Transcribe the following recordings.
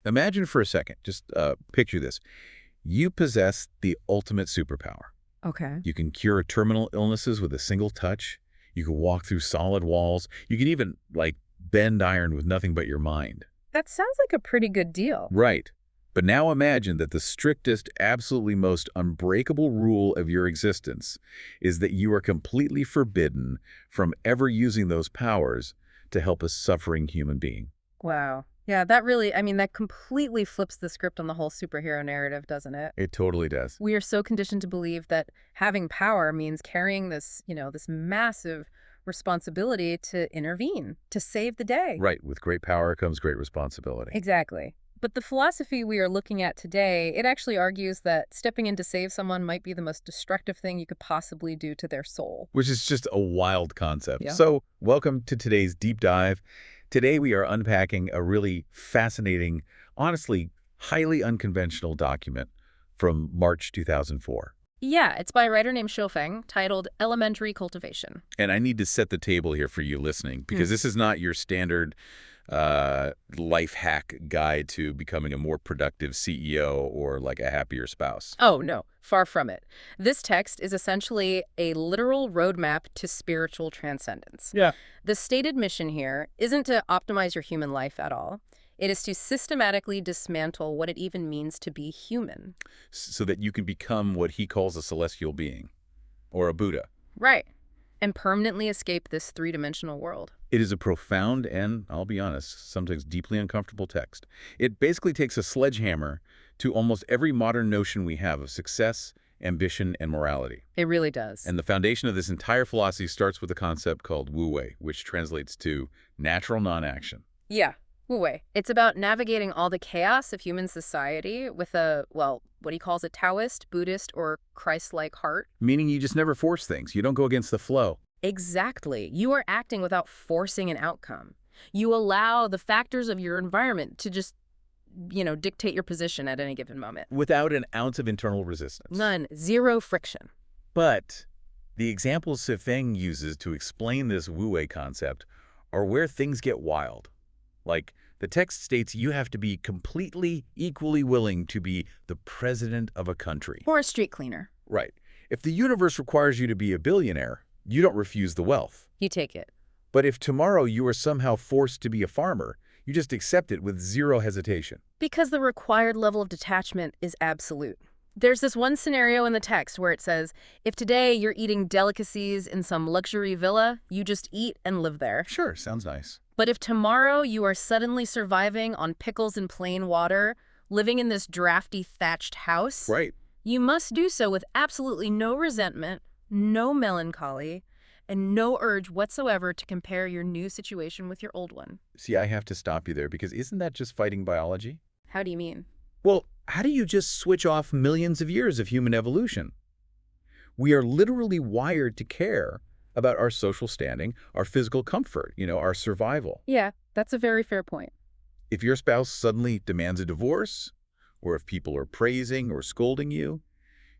Imagine for a second, just picture this. You possess the ultimate superpower. Okay. You can cure terminal illnesses with a single touch. You can walk through solid walls. You can even, like, bend iron with nothing but your mind. That sounds like a pretty good deal. Right. But now imagine that the strictest, absolutely most unbreakable rule of your existence is that you are completely forbidden from ever using those powers to help a suffering human being. Wow. Yeah, that really, that completely flips the script on the whole superhero narrative, doesn't it? It totally does. We are so conditioned to believe that having power means carrying this, this massive responsibility to intervene, to save the day. Right. With great power comes great responsibility. Exactly. But the philosophy we are looking at today, it actually argues that stepping in to save someone might be the most destructive thing you could possibly do to their soul. Which is just a wild concept. Yeah. So, welcome to today's deep dive. Today we are unpacking a really fascinating, honestly, highly unconventional document from March 2004. Yeah, it's by a writer named Shofeng, titled Elementary Cultivation. And I need to set the table here for you listening, because this is not your standard life hack guide to becoming a more productive CEO or like a happier spouse. Oh, no, far from it. This text is essentially a literal roadmap to spiritual transcendence. Yeah. The stated mission here isn't to optimize your human life at all. It is to systematically dismantle what it even means to be human. So that you can become what he calls a celestial being, or a Buddha. Right. And permanently escape this three-dimensional world. It is a profound and, I'll be honest, sometimes deeply uncomfortable text. It basically takes a sledgehammer to almost every modern notion we have of success, ambition, and morality. It really does. And the foundation of this entire philosophy starts with a concept called wu-wei, which translates to natural non-action. Yeah, wu-wei. It's about navigating all the chaos of human society with a, well, what he calls a Taoist, Buddhist, or Christ-like heart. Meaning you just never force things. You don't go against the flow. Exactly. You are acting without forcing an outcome. You allow the factors of your environment to just, dictate your position at any given moment. Without an ounce of internal resistance. None. Zero friction. But the examples Shofeng uses to explain this wu-wei concept are where things get wild. Like, the text states you have to be completely, equally willing to be the president of a country. Or a street cleaner. Right. If the universe requires you to be a billionaire, you don't refuse the wealth. You take it. But if tomorrow you are somehow forced to be a farmer, you just accept it with zero hesitation. Because the required level of detachment is absolute. There's this one scenario in the text where it says, if today you're eating delicacies in some luxury villa, you just eat and live there. Sure, sounds nice. But if tomorrow you are suddenly surviving on pickles and plain water, living in this drafty thatched house, Right. You must do so with absolutely no resentment, no melancholy, and no urge whatsoever to compare your new situation with your old one. See, I have to stop you there, because isn't that just fighting biology? How do you mean? Well, how do you just switch off millions of years of human evolution? We are literally wired to care about our social standing, our physical comfort, our survival. Yeah, that's a very fair point. If your spouse suddenly demands a divorce, or if people are praising or scolding you,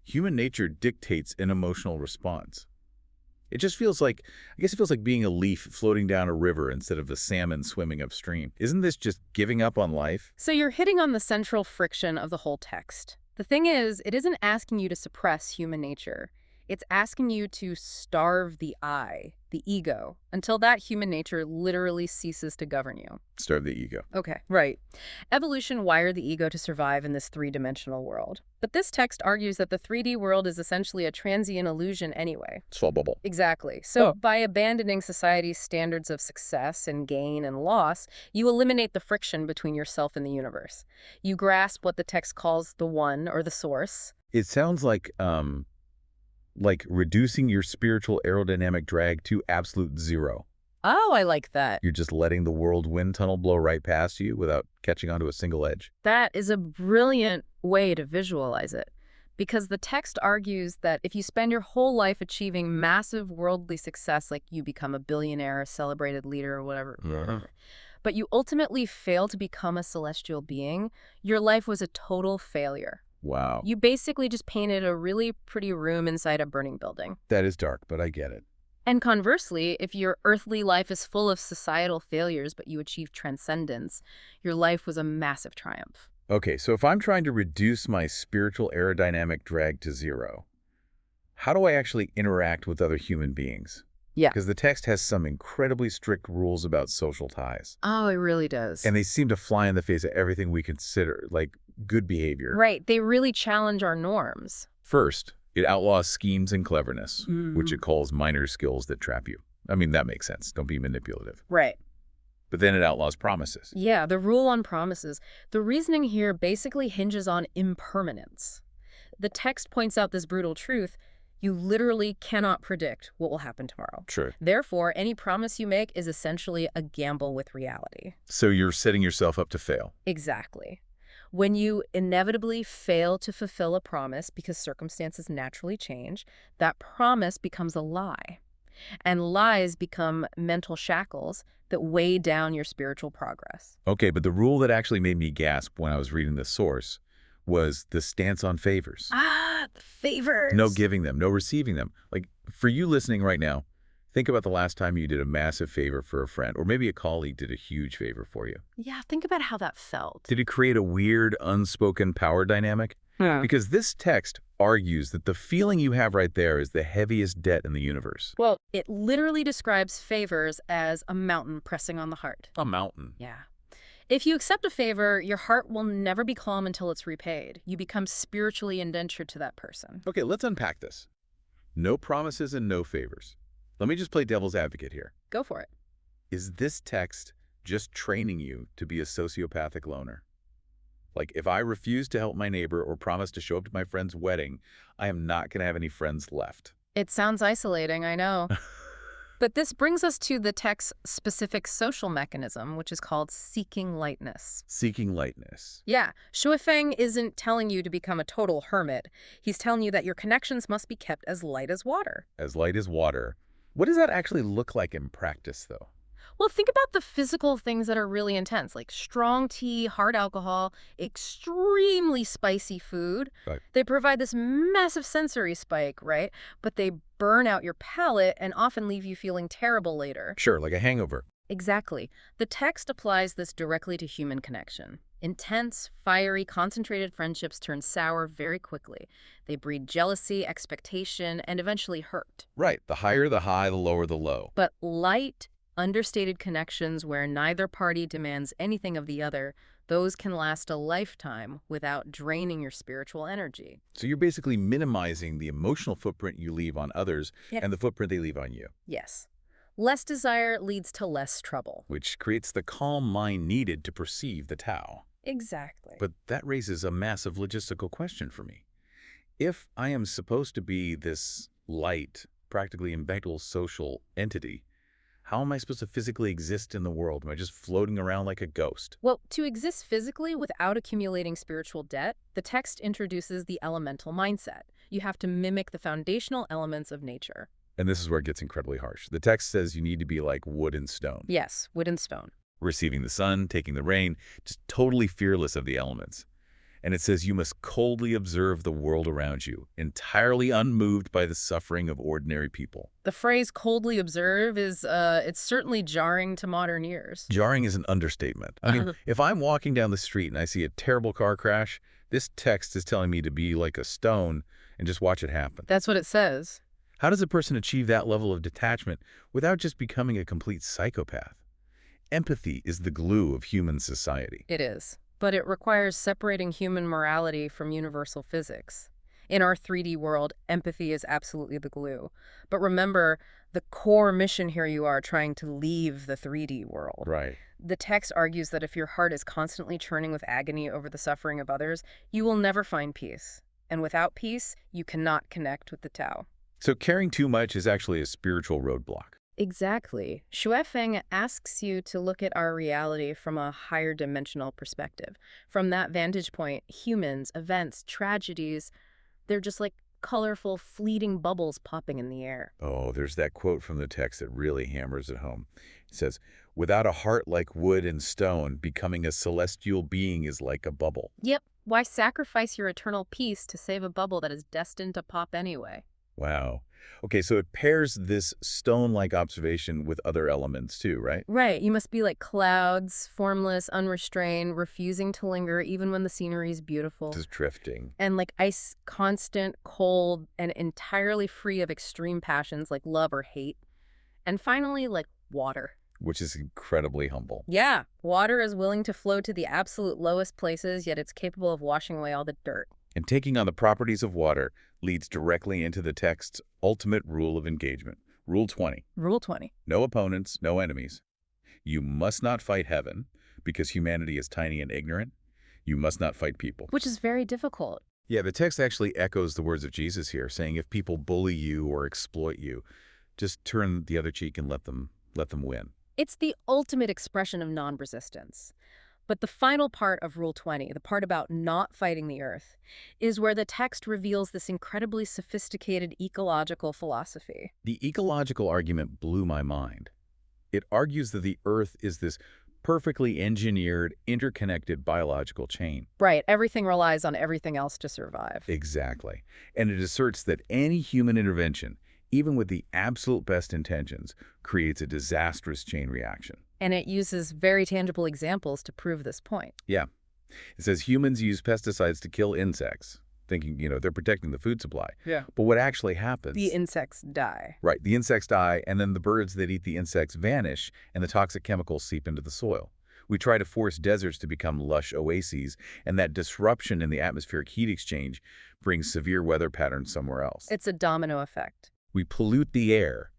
human nature dictates an emotional response. It feels like being a leaf floating down a river instead of the salmon swimming upstream. Isn't this just giving up on life? So you're hitting on the central friction of the whole text. The thing is, it isn't asking you to suppress human nature. It's asking you to starve the I, the ego, until that human nature literally ceases to govern you. Starve the ego. Okay, right. Evolution wired the ego to survive in this three-dimensional world. But this text argues that the 3D world is essentially a transient illusion anyway. It's all bubble. Exactly. So by abandoning society's standards of success and gain and loss, you eliminate the friction between yourself and the universe. You grasp what the text calls the one, or the source. It sounds like reducing your spiritual aerodynamic drag to absolute zero. Oh, I like that. You're just letting the world wind tunnel blow right past you without catching onto a single edge. That is a brilliant way to visualize it, because the text argues that if you spend your whole life achieving massive worldly success, like you become a billionaire, a celebrated leader, or whatever, but you ultimately fail to become a celestial being, your life was a total failure. Wow. You basically just painted a really pretty room inside a burning building. That is dark, but I get it. And conversely, if your earthly life is full of societal failures but you achieve transcendence, your life was a massive triumph. Okay, so if I'm trying to reduce my spiritual aerodynamic drag to zero, how do I actually interact with other human beings? Yeah. Because the text has some incredibly strict rules about social ties, Oh, it really does. and they seem to fly in the face of everything we consider, like good behavior. Right. They really challenge our norms. First, it outlaws schemes and cleverness, which it Mm. calls minor skills that trap you. I mean, that makes sense. Don't be manipulative. Right. But then it outlaws promises. Yeah, the rule on promises. The reasoning here basically hinges on impermanence. The text points out this brutal truth. You literally cannot predict what will happen tomorrow. Sure. Therefore, any promise you make is essentially a gamble with reality. So you're setting yourself up to fail. Exactly. When you inevitably fail to fulfill a promise because circumstances naturally change, that promise becomes a lie. And lies become mental shackles that weigh down your spiritual progress. Okay, but the rule that actually made me gasp when I was reading the source was the stance on favors. The favors. No giving them, no receiving them. Like, for you listening right now, think about the last time you did a massive favor for a friend, or maybe a colleague did a huge favor for you. Yeah, think about how that felt. Did it create a weird, unspoken power dynamic? Yeah. Because this text argues that the feeling you have right there is the heaviest debt in the universe. Well, it literally describes favors as a mountain pressing on the heart. A mountain. Yeah. If you accept a favor, your heart will never be calm until it's repaid. You become spiritually indentured to that person. Okay, let's unpack this. No promises and no favors. Let me just play devil's advocate here. Go for it. Is this text just training you to be a sociopathic loner? Like, if I refuse to help my neighbor or promise to show up to my friend's wedding, I am not going to have any friends left. It sounds isolating, I know. But this brings us to the text's specific social mechanism, which is called seeking lightness. Seeking lightness. Yeah, Shui Feng isn't telling you to become a total hermit. He's telling you that your connections must be kept as light as water. As light as water. What does that actually look like in practice, though? Well, think about the physical things that are really intense, like strong tea, hard alcohol, extremely spicy food. Right. They provide this massive sensory spike, right? But they burn out your palate and often leave you feeling terrible later. Sure, like a hangover. Exactly. The text applies this directly to human connection. Intense, fiery, concentrated friendships turn sour very quickly. They breed jealousy, expectation, and eventually hurt. Right. The higher the high, the lower the low. But light, understated connections where neither party demands anything of the other, those can last a lifetime without draining your spiritual energy. So you're basically minimizing the emotional footprint you leave on others Yep. and the footprint they leave on you, Yes. Less desire leads to less trouble. which creates the calm mind needed to perceive the Tao. Exactly. But that raises a massive logistical question for me. If I am supposed to be this light, practically impeccable social entity, how am I supposed to physically exist in the world? Am I just floating around like a ghost? Well, to exist physically without accumulating spiritual debt, the text introduces the elemental mindset. You have to mimic the foundational elements of nature. And this is where it gets incredibly harsh. The text says you need to be like wood and stone, Yes, wood and stone. receiving the sun, taking the rain, just totally fearless of the elements. And it says you must coldly observe the world around you, entirely unmoved by the suffering of ordinary people. The phrase coldly observe is, it's certainly jarring to modern ears. Jarring is an understatement. I mean, if I'm walking down the street and I see a terrible car crash, this text is telling me to be like a stone and just watch it happen. That's what it says. How does a person achieve that level of detachment without just becoming a complete psychopath? Empathy is the glue of human society. It is. But it requires separating human morality from universal physics. In our 3D world, empathy is absolutely the glue. But remember, the core mission here you are trying to leave the 3D world. Right. The text argues that if your heart is constantly churning with agony over the suffering of others, you will never find peace. And without peace, you cannot connect with the Tao. So caring too much is actually a spiritual roadblock. Exactly. Shui Feng asks you to look at our reality from a higher dimensional perspective. From that vantage point, humans, events, tragedies, they're just like colorful, fleeting bubbles popping in the air. Oh, there's that quote from the text that really hammers it home. It says, "Without a heart like wood and stone, becoming a celestial being is like a bubble." Yep. Why sacrifice your eternal peace to save a bubble that is destined to pop anyway? Wow. Okay, so it pairs this stone-like observation with other elements too, right? Right, you must be like clouds, formless, unrestrained, refusing to linger even when the scenery is beautiful. Just drifting. And like ice, constant, cold, and entirely free of extreme passions like love or hate. And finally, like water. Which is incredibly humble. Yeah, water is willing to flow to the absolute lowest places, yet it's capable of washing away all the dirt. And taking on the properties of water leads directly into the text's ultimate rule of engagement. Rule 20. Rule 20. No opponents, no enemies. You must not fight heaven, because humanity is tiny and ignorant. You must not fight people. Which is very difficult. Yeah, the text actually echoes the words of Jesus here, saying if people bully you or exploit you, just turn the other cheek and let them win. It's the ultimate expression of non-resistance. But the final part of Rule 20, the part about not fighting the earth, is where the text reveals this incredibly sophisticated ecological philosophy. The ecological argument blew my mind. It argues that the earth is this perfectly engineered, interconnected biological chain. Right, everything relies on everything else to survive. Exactly. And it asserts that any human intervention, even with the absolute best intentions, creates a disastrous chain reaction. And it uses very tangible examples to prove this point. Yeah. It says humans use pesticides to kill insects, thinking, they're protecting the food supply. Yeah. But what actually happens? The insects die. Right. The insects die, and then the birds that eat the insects vanish, and the toxic chemicals seep into the soil. We try to force deserts to become lush oases, and that disruption in the atmospheric heat exchange brings severe weather patterns somewhere else. It's a domino effect. We pollute the air,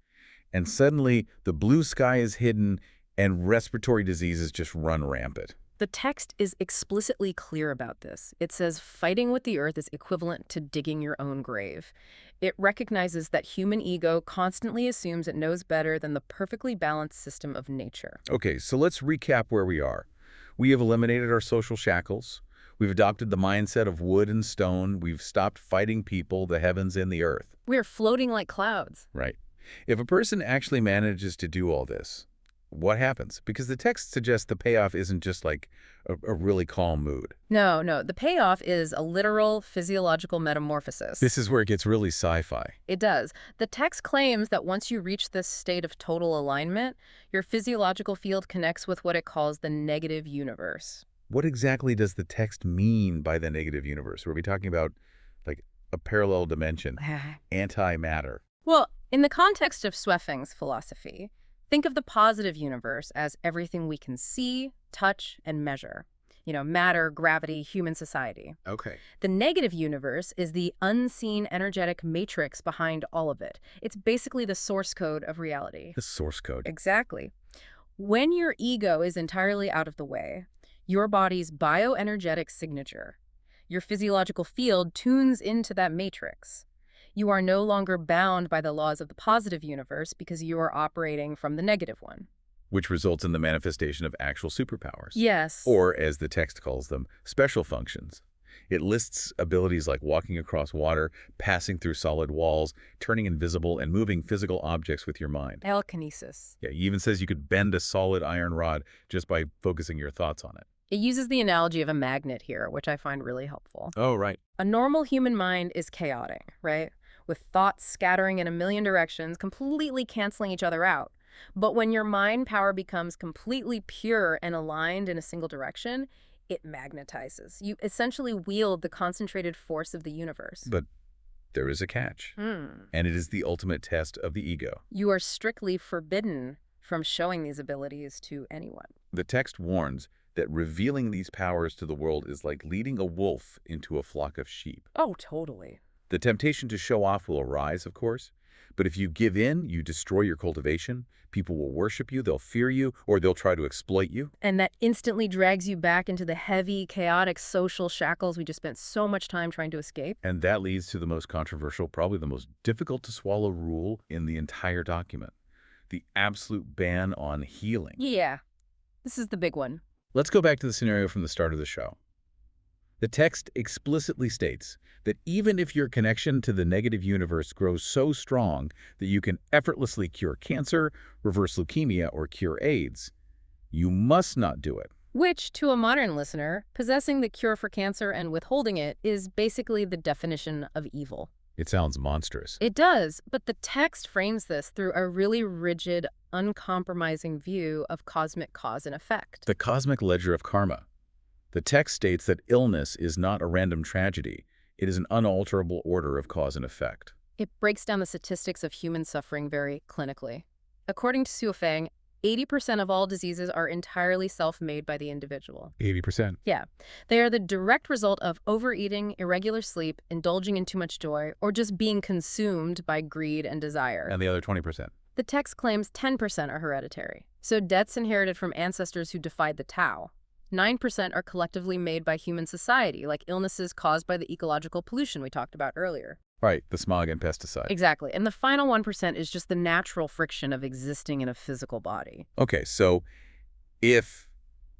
and suddenly the blue sky is hidden and respiratory diseases just run rampant. The text is explicitly clear about this. It says fighting with the earth is equivalent to digging your own grave. It recognizes that human ego constantly assumes it knows better than the perfectly balanced system of nature. Okay, so let's recap where we are. We have eliminated our social shackles. We've adopted the mindset of wood and stone. We've stopped fighting people, the heavens, and the earth. We're floating like clouds. Right. If a person actually manages to do all this, what happens? Because the text suggests the payoff isn't just like a really calm mood. No. The payoff is a literal physiological metamorphosis. This is where it gets really sci-fi. It does. The text claims that once you reach this state of total alignment, your physiological field connects with what it calls the negative universe. What exactly does the text mean by the negative universe? Are we talking about like a parallel dimension, antimatter? Well, in the context of Sweffing's philosophy, think of the positive universe as everything we can see, touch, and measure. Matter, gravity, human society. Okay. The negative universe is the unseen energetic matrix behind all of it. It's basically the source code of reality. The source code. Exactly. When your ego is entirely out of the way, your body's bioenergetic signature, your physiological field tunes into that matrix. You are no longer bound by the laws of the positive universe because you are operating from the negative one. Which results in the manifestation of actual superpowers. Yes. Or, as the text calls them, special functions. It lists abilities like walking across water, passing through solid walls, turning invisible, and moving physical objects with your mind. Telekinesis. Yeah, it even says you could bend a solid iron rod just by focusing your thoughts on it. It uses the analogy of a magnet here, which I find really helpful. Oh, right. A normal human mind is chaotic, right? With thoughts scattering in a million directions, completely canceling each other out. But when your mind power becomes completely pure and aligned in a single direction, it magnetizes. You essentially wield the concentrated force of the universe. But there is a catch. And it is the ultimate test of the ego. You are strictly forbidden from showing these abilities to anyone. The text warns that revealing these powers to the world is like leading a wolf into a flock of sheep. Oh, totally. The temptation to show off will arise, of course, but if you give in, you destroy your cultivation, people will worship you, they'll fear you, or they'll try to exploit you. And that instantly drags you back into the heavy, chaotic social shackles we just spent so much time trying to escape. And that leads to the most controversial, probably the most difficult to swallow rule in the entire document, the absolute ban on healing. Yeah, this is the big one. Let's go back to the scenario from the start of the show. The text explicitly states that even if your connection to the negative universe grows so strong that you can effortlessly cure cancer, reverse leukemia, or cure AIDS, you must not do it. Which, to a modern listener, possessing the cure for cancer and withholding it is basically the definition of evil. It sounds monstrous. It does, but the text frames this through a really rigid, uncompromising view of cosmic cause and effect. The cosmic ledger of karma. The text states that illness is not a random tragedy. It is an unalterable order of cause and effect. It breaks down the statistics of human suffering very clinically. According to Suofang, 80% of all diseases are entirely self-made by the individual. 80%. Yeah. They are the direct result of overeating, irregular sleep, indulging in too much joy, or just being consumed by greed and desire. And the other 20%. The text claims 10% are hereditary, so deaths inherited from ancestors who defied the Tao. 9% are collectively made by human society, like illnesses caused by the ecological pollution we talked about earlier. Right, the smog and pesticide. Exactly. And the final 1% is just the natural friction of existing in a physical body. Okay, so if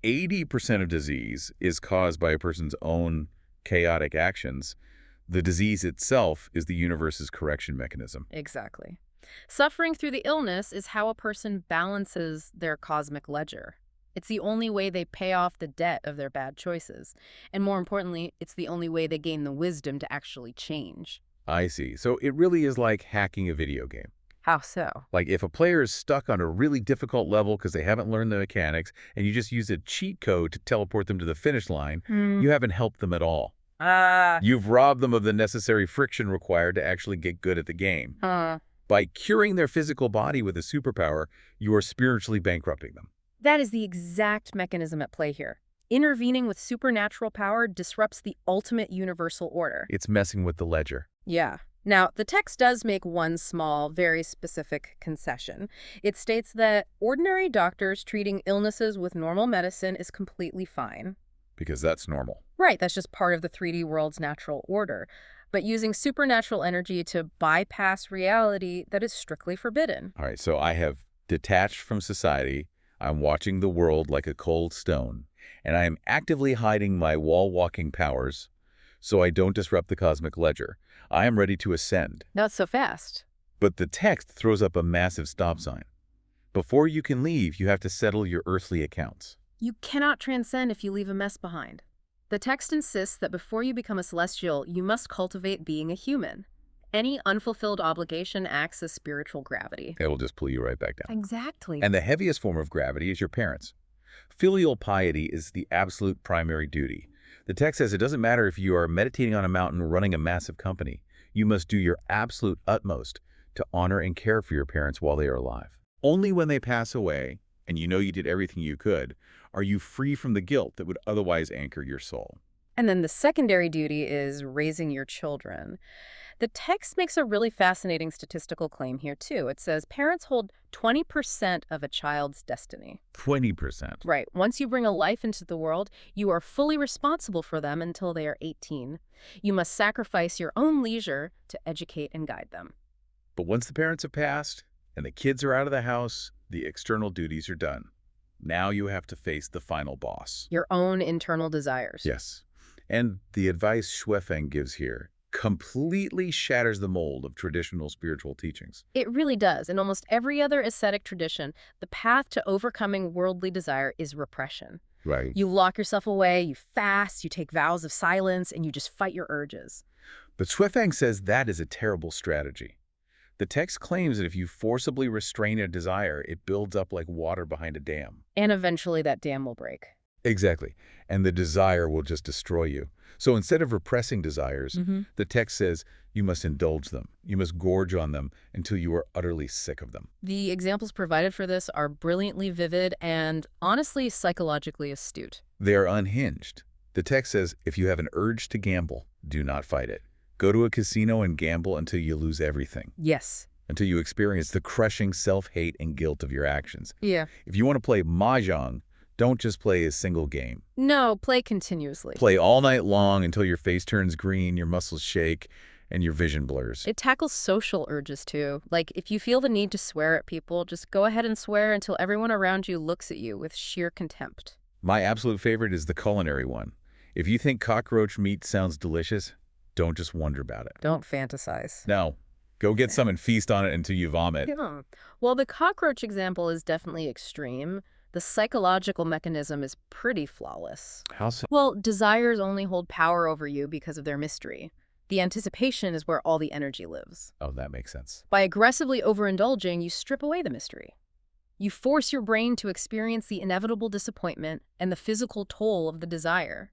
80% of disease is caused by a person's own chaotic actions, the disease itself is the universe's correction mechanism. Exactly. Suffering through the illness is how a person balances their cosmic ledger. It's the only way they pay off the debt of their bad choices. And more importantly, it's the only way they gain the wisdom to actually change. I see. So it really is like hacking a video game. How so? Like if a player is stuck on a really difficult level because they haven't learned the mechanics and you just use a cheat code to teleport them to the finish line, you haven't helped them at all. You've robbed them of the necessary friction required to actually get good at the game. By curing their physical body with a superpower, you are spiritually bankrupting them. That is the exact mechanism at play here. Intervening with supernatural power disrupts the ultimate universal order. It's messing with the ledger. Yeah. Now, the text does make one small, very specific concession. It states that ordinary doctors treating illnesses with normal medicine is completely fine. Because that's normal. Right, that's just part of the 3D world's natural order. But using supernatural energy to bypass reality, that is strictly forbidden. All right, so I have detached from society. I'm watching the world like a cold stone, and I am actively hiding my wall-walking powers so I don't disrupt the cosmic ledger. I am ready to ascend. Not so fast. But the text throws up a massive stop sign. Before you can leave, you have to settle your earthly accounts. You cannot transcend if you leave a mess behind. The text insists that before you become a celestial, you must cultivate being a human. Any unfulfilled obligation acts as spiritual gravity. It will just pull you right back down. Exactly. And the heaviest form of gravity is your parents. Filial piety is the absolute primary duty. The text says it doesn't matter if you are meditating on a mountain running a massive company. You must do your absolute utmost to honor and care for your parents while they are alive. Only when they pass away, and you know you did everything you could, are you free from the guilt that would otherwise anchor your soul. And then the secondary duty is raising your children. The text makes a really fascinating statistical claim here, too. It says parents hold 20% of a child's destiny. 20%. Right. Once you bring a life into the world, you are fully responsible for them until they are 18. You must sacrifice your own leisure to educate and guide them. But once the parents have passed and the kids are out of the house, the external duties are done. Now you have to face the final boss. Your own internal desires. Yes. And the advice Shuefeng gives here completely shatters the mold of traditional spiritual teachings. It really does. In almost every other ascetic tradition, the path to overcoming worldly desire is repression. Right. You lock yourself away, you fast, you take vows of silence, and you just fight your urges. But Shuefeng says that is a terrible strategy. The text claims that if you forcibly restrain a desire, it builds up like water behind a dam. And eventually that dam will break. Exactly. And the desire will just destroy you. So instead of repressing desires, the text says you must indulge them. You must gorge on them until you are utterly sick of them. The examples provided for this are brilliantly vivid and honestly psychologically astute. They are unhinged. The text says if you have an urge to gamble, do not fight it. Go to a casino and gamble until you lose everything. Yes. Until you experience the crushing self-hate and guilt of your actions. Yeah. If you want to play mahjong, don't just play a single game. No, play continuously. Play all night long until your face turns green, your muscles shake, and your vision blurs. It tackles social urges, too. Like, if you feel the need to swear at people, just go ahead and swear until everyone around you looks at you with sheer contempt. My absolute favorite is the culinary one. If you think cockroach meat sounds delicious, don't just wonder about it. Don't fantasize. No. Go get some and feast on it until you vomit. Yeah. Well, the cockroach example is definitely extreme. The psychological mechanism is pretty flawless. How so? Well, desires only hold power over you because of their mystery. The anticipation is where all the energy lives. Oh, that makes sense. By aggressively overindulging, you strip away the mystery. You force your brain to experience the inevitable disappointment and the physical toll of the desire.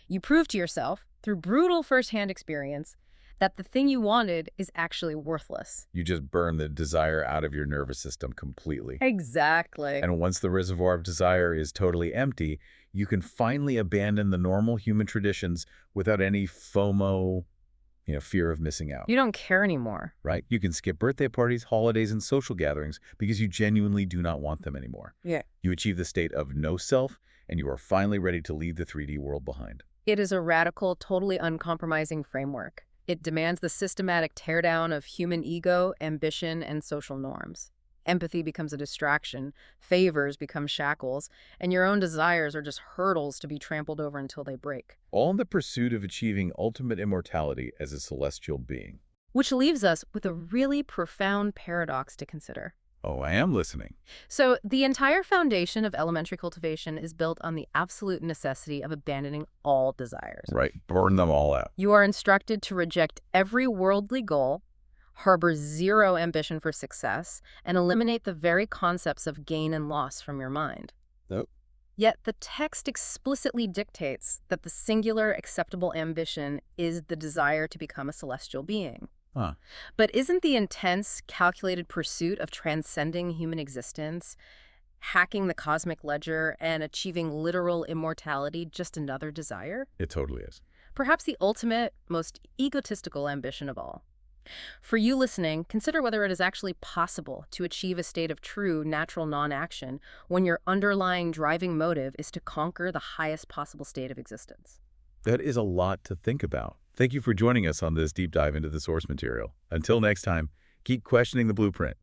You prove to yourself, through brutal firsthand experience, that the thing you wanted is actually worthless. You just burn the desire out of your nervous system completely. Exactly. And once the reservoir of desire is totally empty, you can finally abandon the normal human traditions without any FOMO, fear of missing out. You don't care anymore. Right? You can skip birthday parties, holidays, and social gatherings because you genuinely do not want them anymore. Yeah. You achieve the state of no self, and you are finally ready to leave the 3D world behind. It is a radical, totally uncompromising framework. It demands the systematic teardown of human ego, ambition, and social norms. Empathy becomes a distraction, favors become shackles, and your own desires are just hurdles to be trampled over until they break. All in the pursuit of achieving ultimate immortality as a celestial being. Which leaves us with a really profound paradox to consider. Oh, I am listening. So, the entire foundation of elementary cultivation is built on the absolute necessity of abandoning all desires. Right. Burn them all out. You are instructed to reject every worldly goal, harbor zero ambition for success, and eliminate the very concepts of gain and loss from your mind. Nope. Yet the text explicitly dictates that the singular acceptable ambition is the desire to become a celestial being. Huh. But isn't the intense, calculated pursuit of transcending human existence, hacking the cosmic ledger, and achieving literal immortality just another desire? It totally is. Perhaps the ultimate, most egotistical ambition of all. For you listening, consider whether it is actually possible to achieve a state of true, natural non-action when your underlying driving motive is to conquer the highest possible state of existence. That is a lot to think about. Thank you for joining us on this deep dive into the source material. Until next time, keep questioning the blueprint.